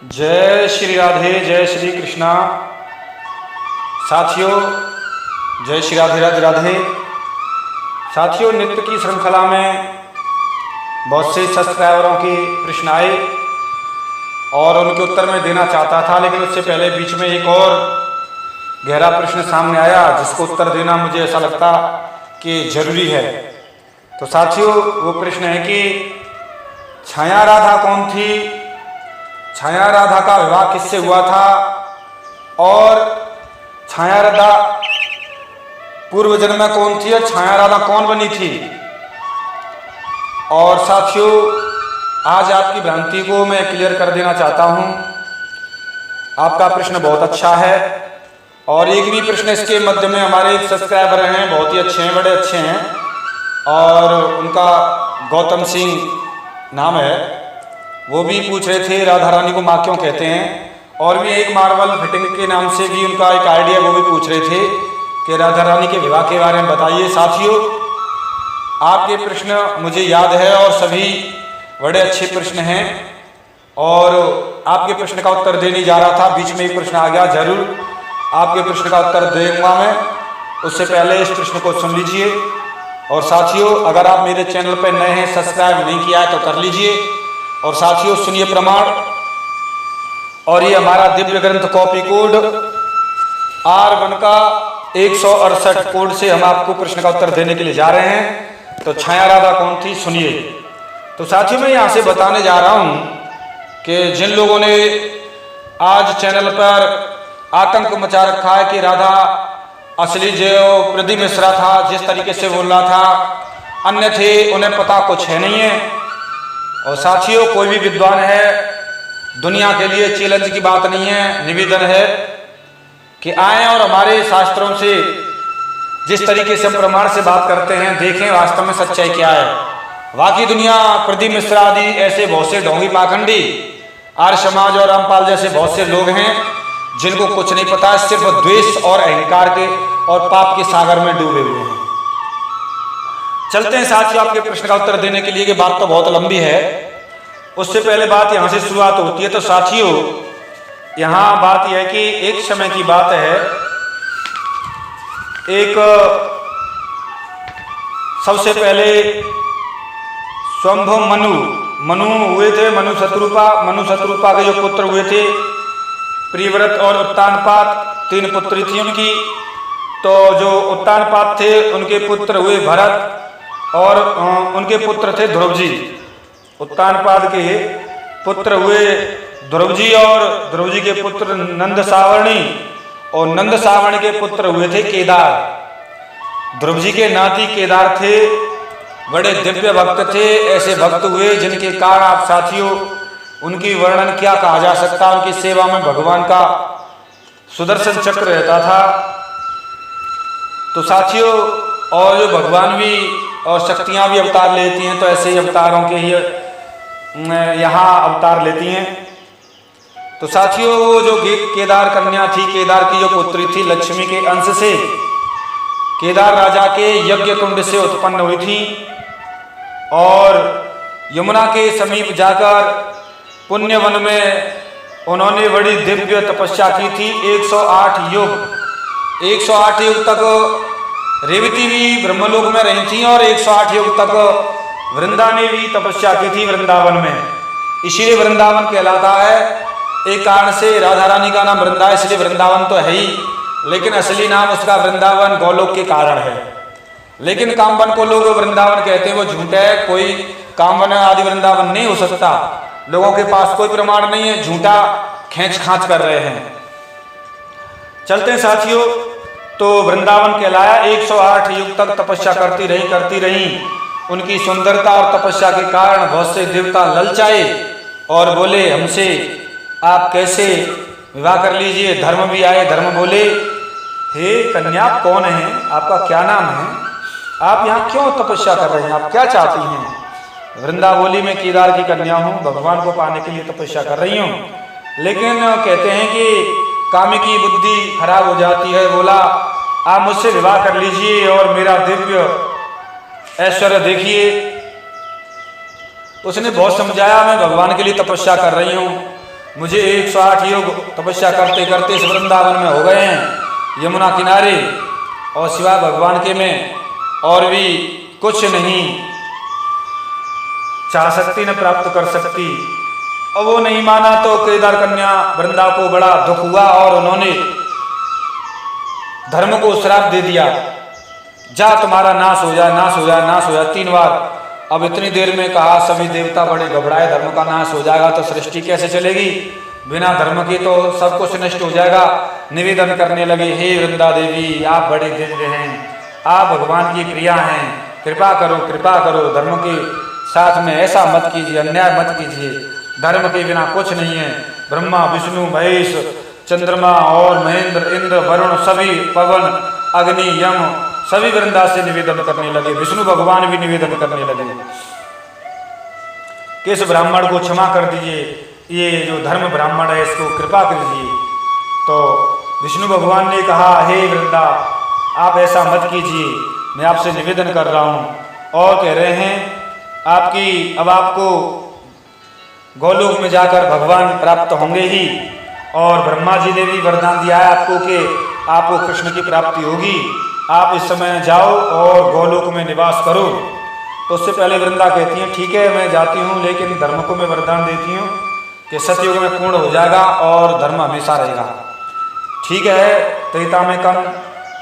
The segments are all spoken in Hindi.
जय श्री राधे, जय श्री कृष्णा। साथियों, जय श्री राधे, राधे राधे। साथियों, नित्य की श्रृंखला में बहुत से सब्सक्राइबरों के प्रश्न आए और उनके उत्तर मैं देना चाहता था, लेकिन उससे पहले बीच में एक और गहरा प्रश्न सामने आया जिसको उत्तर देना मुझे ऐसा लगता कि जरूरी है। तो साथियों, वो प्रश्न है कि छाया राधा कौन थी, छाया राधा का विवाह किससे हुआ था और छाया राधा पूर्व जन्म में कौन थी और छाया राधा कौन बनी थी। और साथियों, आज आपकी भ्रांति को मैं क्लियर कर देना चाहता हूं। आपका प्रश्न बहुत अच्छा है और एक भी प्रश्न इसके मध्य में हमारे एक सब्सक्राइबर हैं, बहुत ही अच्छे हैं, बड़े अच्छे हैं, और उनका गौतम सिंह नाम है। वो भी पूछ रहे थे राधा रानी को माँ क्यों कहते हैं, और भी एक मार्बल फिटिंग के नाम से भी उनका एक आइडिया, वो भी पूछ रहे थे कि राधा रानी के विवाह के बारे में बताइए। साथियों, आपके प्रश्न मुझे याद है और सभी बड़े अच्छे प्रश्न हैं और आपके प्रश्न का उत्तर देने जा रहा था, बीच में एक प्रश्न आ गया, जरूर आपके प्रश्न का उत्तर दूंगा मैं। उससे पहले इस प्रश्न को सुन लीजिए। और साथियों, अगर आप मेरे चैनल पर नए हैं, सब्सक्राइब नहीं किया है तो कर लीजिए। और साथियों, सुनिए प्रमाण। और ये हमारा दिव्य ग्रंथ कॉपी कोड R1 का 168 कोड से हम आपको प्रश्न का उत्तर देने के लिए जा रहे हैं। तो छाया राधा कौन थी, सुनिए। तो साथियों, मैं यहाँ से बताने जा रहा हूँ कि जिन लोगों ने आज चैनल पर आतंक मचा रखा है कि राधा असली जो प्रदीप मिश्रा था, जिस तरीके से बोल रहा था, अन्य थे, उन्हें पता कुछ है नहीं है। और साथियों, कोई भी विद्वान है, दुनिया के लिए चैलेंज की बात नहीं है, निवेदन है कि आए और हमारे शास्त्रों से जिस तरीके से हम प्रमाण से बात करते हैं, देखें वास्तव में सच्चाई क्या है। बाकी दुनिया, प्रदीप मिश्रा आदि ऐसे बहुत से ढोंगी पाखंडी, आर्य समाज और रामपाल जैसे बहुत से लोग हैं जिनको कुछ नहीं पता, सिर्फ द्वेष और अहंकार के और पाप के सागर में डूबे हुए हैं। चलते हैं साथियों आपके प्रश्न का उत्तर देने के लिए, कि बात तो बहुत लंबी है। उससे पहले बात यहां से शुरुआत होती है। तो साथियों, यहां बात यह है कि एक समय की बात है, एक सबसे पहले स्वयंभू मनु हुए थे, मनु शत्रुपा के जो पुत्र हुए थे, प्रियव्रत और उत्तानपाद, 3 पुत्री थी उनकी। तो जो उत्तानपाद थे उनके पुत्र हुए भरत और उनके पुत्र थे ध्रुव जी। उत्तानपाद के पुत्र हुए ध्रुव जी और ध्रुव जी के पुत्र नंद सावर्णी, और नंद सावर्णी के पुत्र हुए थे केदार। ध्रुव जी के नाती केदार थे, बड़े दिव्य भक्त थे, ऐसे भक्त हुए जिनके कारण आप साथियों उनकी वर्णन क्या कहा जा सकता। उनकी सेवा में भगवान का सुदर्शन चक्र रहता था। तो साथियों, और जो भगवान भी और शक्तियां भी अवतार लेती हैं, तो ऐसे ही अवतारों के ही यहाँ अवतार लेती हैं। तो साथियों, वो जो केदार कन्या थी, केदार की जो पुत्री थी, लक्ष्मी के अंश से केदार राजा के यज्ञ कुंड से उत्पन्न हुई थी और यमुना के समीप जाकर पुण्य वन में उन्होंने बड़ी दिव्य तपस्या की थी। 108 युग तक रेवती भी ब्रह्मलोक में रही थी और 108 युग तक वृंदा ने भी तपस्या की थी वृंदावन में। इसीलिए वृंदावन कहलाता है। एक कारण से राधा रानी का नाम वृंदा है, इसलिए वृंदावन तो है ही, लेकिन असली नाम उसका वृंदावन गौलोक के कारण है। लेकिन कामवन को लोग वृंदावन कहते हैं, वो झूठ है। कोई कामवन आदि वृंदावन नहीं हो सकता। लोगों के पास कोई प्रमाण नहीं है, झूठा खींच खांच कर रहे हैं। चलते हैं साथियों। तो वृंदावन कहलाया। 108 युग तक तपस्या करती रही। उनकी सुंदरता और तपस्या के कारण बहुत से देवता ललचाए और बोले, हमसे आप कैसे विवाह कर लीजिए। धर्म भी आए, धर्म बोले, हे कन्या आप कौन हैं, आपका क्या नाम है, आप यहाँ क्यों तपस्या कर रहे हैं, आप क्या चाहती हैं। वृंदा बोली, मैं केदार की कन्या हूँ, भगवान को पाने के लिए तपस्या कर रही हूँ। लेकिन कहते हैं कि कामी की बुद्धि खराब हो जाती है। बोला, आप मुझसे विवाह कर लीजिए और मेरा दिव्य ऐश्वर्य देखिए। उसने बहुत समझाया, मैं भगवान के लिए तपस्या कर रही हूँ, मुझे 108 योग तपस्या करते करते इस वृंदावन में हो गए हैं, यमुना किनारे, और सिवाय भगवान के में और भी कुछ नहीं चाह सकती न प्राप्त कर सकती। और वो नहीं माना तो केदार कन्या वृंदा को बड़ा दुख हुआ और उन्होंने धर्म को श्राप दे दिया, जा तुम्हारा नाश हो जाए, नाश हो जाए, नाश हो जाए 3 बार। अब इतनी देर में कहा, सभी देवता बड़े घबराए, धर्म का नाश हो जाएगा तो सृष्टि कैसे चलेगी, बिना धर्म के तो सब कुछ नष्ट हो जाएगा। निवेदन करने लगे, हे वृंदा देवी आप बड़े दिव्य हैं, आप भगवान की प्रिया हैं, कृपा करो, कृपा करो, धर्म के साथ में ऐसा मत कीजिए, अन्याय मत कीजिए, धर्म के बिना कुछ नहीं है। ब्रह्मा विष्णु महेश चंद्रमा और महेंद्र इंद्र वरुण सभी पवन अग्नि यम सभी वृंदा से निवेदन करने लगे। विष्णु भगवान भी निवेदन करने लगे कि इस ब्राह्मण को क्षमा कर दीजिए, ये जो धर्म ब्राह्मण है इसको कृपा कीजिए। तो विष्णु भगवान ने कहा, हे वृंदा आप ऐसा मत कीजिए, मैं आपसे निवेदन कर रहा हूँ। और कह रहे हैं आपकी अब आपको गोलोक में जाकर भगवान प्राप्त होंगे ही, और ब्रह्मा जी ने भी वरदान दिया है आपको कि आपको कृष्ण की प्राप्ति होगी, आप इस समय जाओ और गोलोक में निवास करो। तो उससे पहले वृंदा कहती हैं, ठीक है मैं जाती हूँ, लेकिन धर्म को मैं वरदान देती हूँ कि सतयुग में पूर्ण हो जाएगा और धर्म हमेशा रहेगा। ठीक है, त्रेता में कम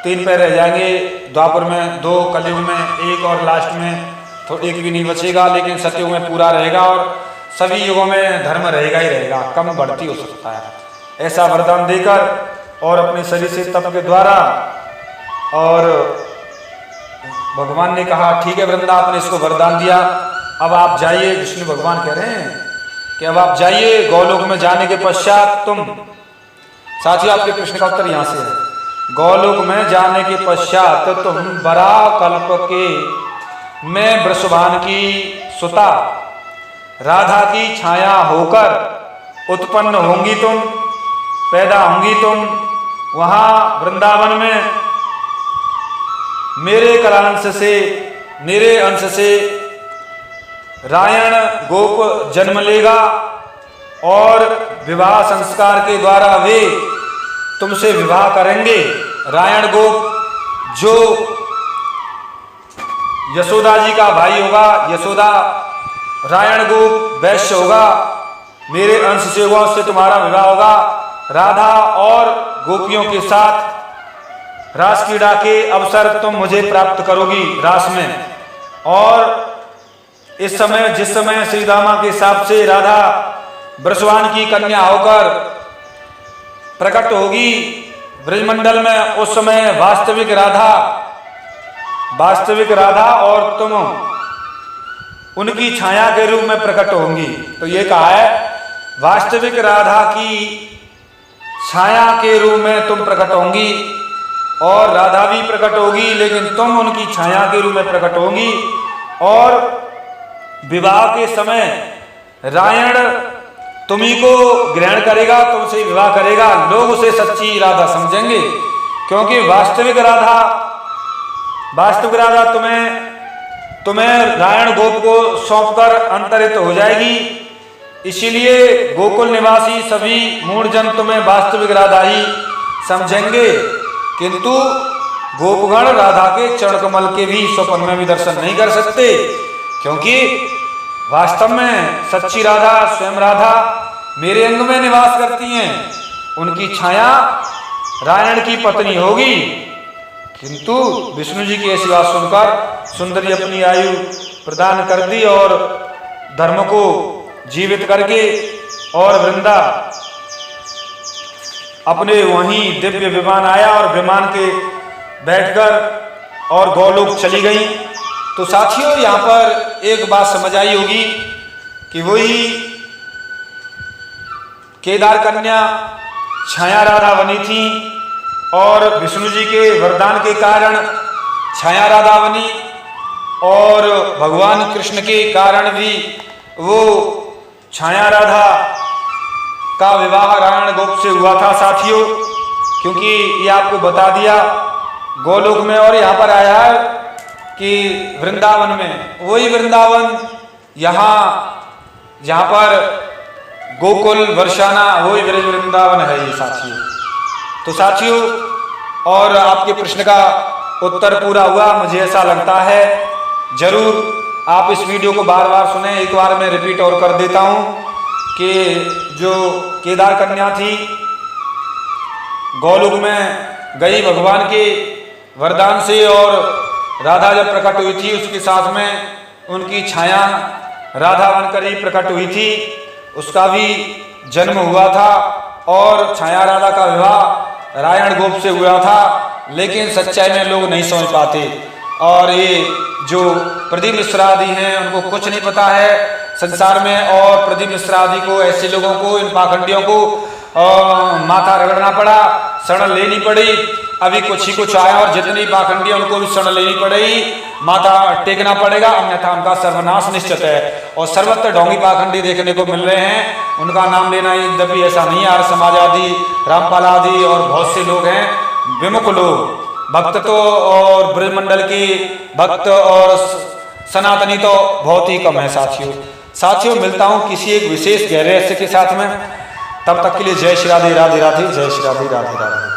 3 पैर रह जाएंगे, द्वापर में 2, कलयुग में 1 और लास्ट में तो 1 भी नहीं बचेगा, लेकिन सतयुग में पूरा रहेगा और सभी युगों में धर्म रहेगा ही रहेगा, कम बढ़ती हो सकता है। ऐसा वरदान देकर और अपने शरीर से तप के द्वारा, और भगवान ने कहा ठीक है वृंदा आपने इसको वरदान दिया, अब आप जाइए। विष्णु भगवान कह रहे हैं कि अब आप जाइए, गोलोक में जाने के पश्चात तुम, साथियों आपके प्रश्न का उत्तर यहाँ से है, गोलोक में जाने के पश्चात तुम बरा कल्प के मैं वृषभान की सुता राधा की छाया होकर उत्पन्न होंगी तुम, पैदा होंगी तुम। वहाँ वृंदावन में मेरे कलांश से, मेरे अंश से रायण गोप जन्म लेगा और विवाह संस्कार के द्वारा वे तुमसे विवाह करेंगे। रायण गोप जो यशोदा जी का भाई होगा, यशोदा रायण गोप वैश्य होगा, मेरे अंश से होगा, उससे तुम्हारा विवाह होगा। राधा और गोपियों के साथ रास क्रीड़ा के अवसर तुम मुझे प्राप्त करोगी रास में। और इस समय जिस समय श्री दामा के हिसाब से राधा वृषभान की कन्या होकर प्रकट होगी ब्रजमंडल में, उस समय वास्तविक राधा और तुम उनकी छाया के रूप में प्रकट होंगी। तो ये कहा है वास्तविक राधा की छाया के रूप में तुम प्रकट होंगी, और राधा भी प्रकट होगी लेकिन तुम उनकी छाया के रूप में प्रकट होंगी। और विवाह के समय रायण तुम्ही को ग्रहण करेगा, तुमसे विवाह करेगा, लोग उसे सच्ची राधा समझेंगे, क्योंकि वास्तविक राधा तुम्हें रायण गोप को सौंपकर अंतरित हो जाएगी। इसीलिए गोकुल निवासी सभी मूढ़जन तुम्हें वास्तविक राधा ही समझेंगे, किंतु गोपगण राधा के चरण कमल के भी स्वप्न में भी दर्शन नहीं कर सकते, क्योंकि वास्तव में सच्ची राधा स्वयं राधा मेरे अंग में निवास करती हैं। उनकी छाया रायण की पत्नी होगी, किंतु विष्णु जी की ऐसी बात सुनकर सुंदरी अपनी आयु प्रदान कर दी और धर्म को जीवित करके, और वृंदा अपने वहीं दिव्य विमान आया और विमान के बैठकर और गोलोक चली गई। तो साथियों यहाँ पर एक बात समझ आई होगी कि वही केदार कन्या छाया राधा बनी थी, और विष्णु जी के वरदान के कारण छाया राधा बनी, और भगवान कृष्ण के कारण भी वो छाया राधा का विवाह रायण गोप से हुआ था साथियों। क्योंकि ये आपको बता दिया गोलोक में, और यहाँ पर आया है कि वृंदावन में, वही वृंदावन यहाँ जहाँ पर गोकुल बरसाना वही ब्रज वृंदावन है ये साथियों। तो साथियों, और आपके प्रश्न का उत्तर पूरा हुआ मुझे ऐसा लगता है। जरूर आप इस वीडियो को बार बार सुने। एक बार मैं रिपीट और कर देता हूँ कि जो केदार कन्या थी गोलोक में गई भगवान के वरदान से, और राधा जब प्रकट हुई थी उसके साथ में उनकी छाया राधा बनकर ही प्रकट हुई थी। उसका भी जन्म हुआ था और छाया राधा का विवाह रायण गोप से हुआ था, लेकिन सच्चाई में लोग नहीं समझ पाते। और ये जो प्रदीप मिश्रा आदि हैं उनको कुछ नहीं पता है संसार में, और प्रदीप मिश्रा आदि को, ऐसे लोगों को, इन पाखंडियों को माथा रगड़ना पड़ा, शरण लेनी पड़ी। अभी कुछ ही कुछ आया और जितनी पाखंडी उनको भी शरण लेनी पड़ेगी, माथा टेकना पड़ेगा, अन्यथा उनका सर्वनाश निश्चित है। और सर्वत्र ढोंगी पाखंडी देखने को मिल रहे हैं। उनका नाम लेना यद्यपि ऐसा नहीं है, आर्य समाज आदि, रामपाल आदि और बहुत से लोग हैं विमुख लोग, भक्त तो और ब्रजमंडल की भक्त और सनातनी तो बहुत ही कम है साथियों। मिलता हूँ किसी एक विशेष गहरे रहस्य के साथ में। तब तक के लिए जय श्री राधे राधे राधे, जय श्री राधे राधे राधे।